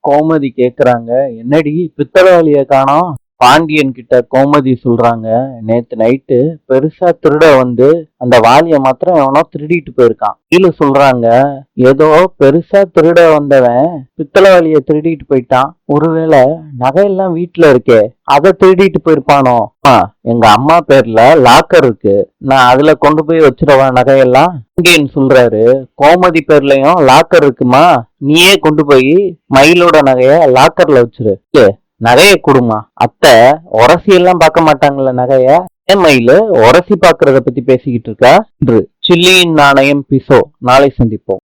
கோமதி கேக்குறாங்க, என்னடி பித்தளைய காணோம்? பாண்டியன் கிட்ட கோமதி சொல்றாங்க, நேத்து நைட்டு பெருசா திருட வந்து அந்த வாளிய மாத்திரம் எவனோ திருடிட்டு போயிருக்கான். கீழே சொல்றாங்க, ஏதோ பெருசா திருட வந்தவன் பித்தளை வாளிய திருடிட்டு போயிட்டான். ஒருவேளை நகையெல்லாம் வீட்டுல இருக்கே, அதை திருடிட்டு போயிருப்பானோ? எங்க அம்மா பேர்ல லாக்கர் இருக்கு, நான் அதுல கொண்டு போய் வச்சிருவா நகையெல்லாம். பாண்டியன் சொல்றாரு, கோமதி பேர்லயும் லாக்கர் இருக்குமா, நீயே கொண்டு போய் மயிலோட நகைய லாக்கர்ல வச்சிரு. நகைய கொடுமா, அத்தை உரசி எல்லாம் பார்க்க மாட்டாங்கல்ல நகைய. ஏன் மயிலு உரசி பாக்குறத பத்தி பேசிக்கிட்டு இருக்கா என்று. சில்லியின் நாணயம் பிசோ. நாளை சந்திப்போம்.